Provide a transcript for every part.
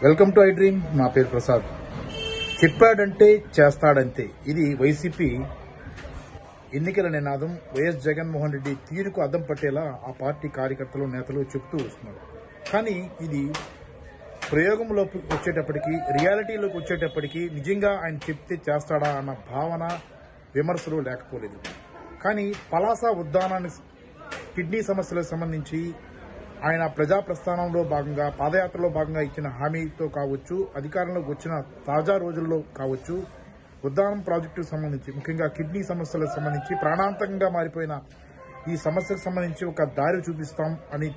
Welcome to I dream. నా పేరు ప్రసాద్. చెప్పాడంటే చేస్తాడంతే, ఇది వైసీపీ ఎన్నికల నినాదం. వైఎస్ జగన్మోహన్ రెడ్డి తీరుకు అద్దం పట్టేలా ఆ పార్టీ కార్యకర్తలు, నేతలు చెబుతూ వస్తున్నారు. కానీ ఇది ప్రయోగంలోకి వచ్చేటప్పటికి, రియాలిటీలోకి వచ్చేటప్పటికి నిజంగా ఆయన చెప్తే చేస్తాడా అన్న భావన, విమర్శలు లేకపోలేదు. కానీ పలాస ఉద్దానాన్ని కిడ్నీ సమస్యలకు సంబంధించి ఆయన ప్రజా ప్రస్థానంలో భాగంగా, పాదయాత్రలో భాగంగా ఇచ్చిన హామీతో కావచ్చు, అధికారంలోకి వచ్చిన తాజా రోజుల్లో కావచ్చు, ఉద్దానం ప్రాజెక్టుకు సంబంధించి, ముఖ్యంగా కిడ్నీ సమస్యలకు సంబంధించి ప్రాణాంతకంగా మారిపోయిన ఈ సమస్యకు సంబంధించి ఒక దారి చూపిస్తాం అని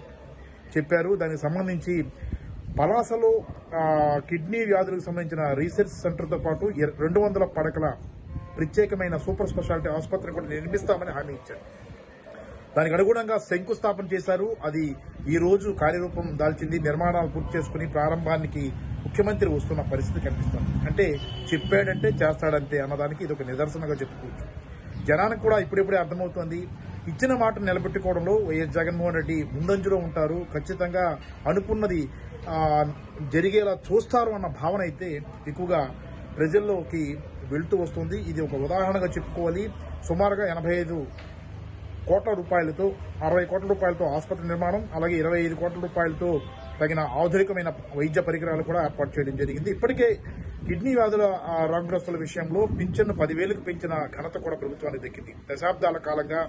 చెప్పారు. దానికి సంబంధించి పలాసలో కిడ్నీ వ్యాధులకు సంబంధించిన రీసెర్చ్ సెంటర్తో పాటు 200 పడకల ప్రత్యేకమైన సూపర్ స్పెషాలిటీ ఆసుపత్రిని కూడా నిర్మిస్తామని హామీ ఇచ్చారు. దానికి అనుగుణంగా శంకుస్థాపన చేశారు. అది ఈ రోజు కార్యరూపం దాల్చింది. నిర్మాణాలు పూర్తి చేసుకుని ప్రారంభానికి ముఖ్యమంత్రి వస్తున్న పరిస్థితి కనిపిస్తుంది. అంటే చెప్పాడంటే చేస్తాడంతే అన్నదానికి ఇది ఒక నిదర్శనగా చెప్పుకోవచ్చు. జనానికి కూడా ఇప్పుడిప్పుడే అర్థమవుతోంది. ఇచ్చిన మాట నిలబెట్టుకోవడంలో వైఎస్ జగన్మోహన్ రెడ్డి ముందంజలో ఉంటారు. ఖచ్చితంగా అనుకున్నది జరిగేలా చూస్తారు అన్న భావన అయితే ఎక్కువగా ప్రజల్లోకి వెళ్తూ వస్తుంది. ఇది ఒక ఉదాహరణగా చెప్పుకోవాలి. సుమారుగా 85 కోట్ల రూపాయలతో, 60 కోట్ల రూపాయలతో ఆసుపత్రి నిర్మాణం, అలాగే 25 కోట్ల రూపాయలతో తగిన ఆధునికమైన వైద్య పరికరాలు కూడా ఏర్పాటు చేయడం జరిగింది. ఇప్పటికే కిడ్నీ వ్యాధుల రోగగ్రస్తుల విషయంలో పింఛన్ను 10,000కు పెంచిన ఘనత కూడా ప్రభుత్వానికి దక్కింది. దశాబ్దాల కాలంగా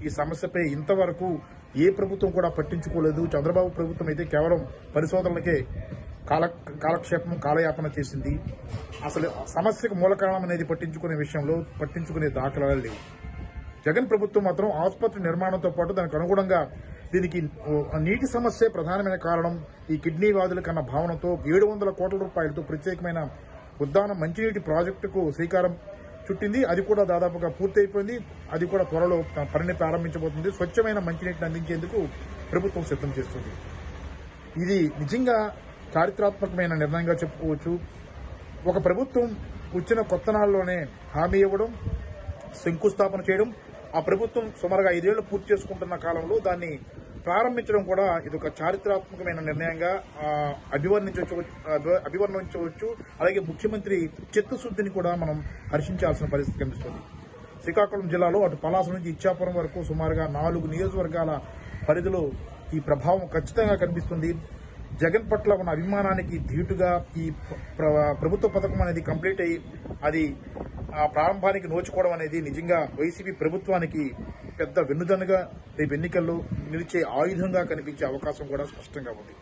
ఈ సమస్యపై ఇంతవరకు ఏ ప్రభుత్వం కూడా పట్టించుకోలేదు. చంద్రబాబు ప్రభుత్వం అయితే కేవలం పరిశోధనలకే కాలక్షేపం, కాలయాపన చేసింది. అసలు సమస్యకు మూల కారణం అనేది పట్టించుకునే దాఖలాలు లేవు. జగన్ ప్రభుత్వం మాత్రం ఆసుపత్రి నిర్మాణంతో పాటు దానికి అనుగుణంగా దీనికి నీటి సమస్య ప్రధానమైన కారణం. ఈ కిడ్నీ వ్యాధుల కన్నా భావనతో 700 కోట్ల రూపాయలతో ప్రత్యేకమైన ఉద్దానం మంచినీటి ప్రాజెక్టుకు శ్రీకారం చుట్టింది. అది కూడా దాదాపుగా పూర్తయిపోయింది. అది కూడా త్వరలో పనిని ప్రారంభించబోతుంది. స్వచ్ఛమైన మంచినీటిని అందించేందుకు ప్రభుత్వం సిద్దం చేస్తుంది. ఇది నిజంగా చారిత్రాత్మకమైన నిర్ణయంగా చెప్పుకోవచ్చు. ఒక ప్రభుత్వం వచ్చిన కొత్త నాళ్ళలోనే హామీ ఇవ్వడం, శంకుస్థాపన చేయడం, ఆ ప్రభుత్వం సుమారుగా 5 ఏళ్లు పూర్తి చేసుకుంటున్న కాలంలో దాన్ని ప్రారంభించడం కూడా ఇదొక చారిత్రాత్మకమైన నిర్ణయంగా అభివర్ణించవచ్చు. అలాగే ముఖ్యమంత్రి చిత్తశుద్ధిని కూడా మనం హర్షించాల్సిన పరిస్థితి కనిపిస్తుంది. శ్రీకాకుళం జిల్లాలో అటు పలాస నుంచి ఇచ్చాపురం వరకు సుమారుగా 4 నియోజకవర్గాల పరిధిలో ఈ ప్రభావం ఖచ్చితంగా కనిపిస్తుంది. జగన్ పట్ల ఉన్న అభిమానానికి ధీటుగా ఈ ప్రభుత్వ పథకం అనేది కంప్లీట్ అయ్యి అది ప్రారంభానికి నోచుకోవడం అనేది నిజంగా వైసీపీ ప్రభుత్వానికి పెద్ద వెన్నుదన్నుగా రేపు ఎన్నికల్లో నిలిచే ఆయుధంగా కనిపించే అవకాశం కూడా స్పష్టంగా ఉంది.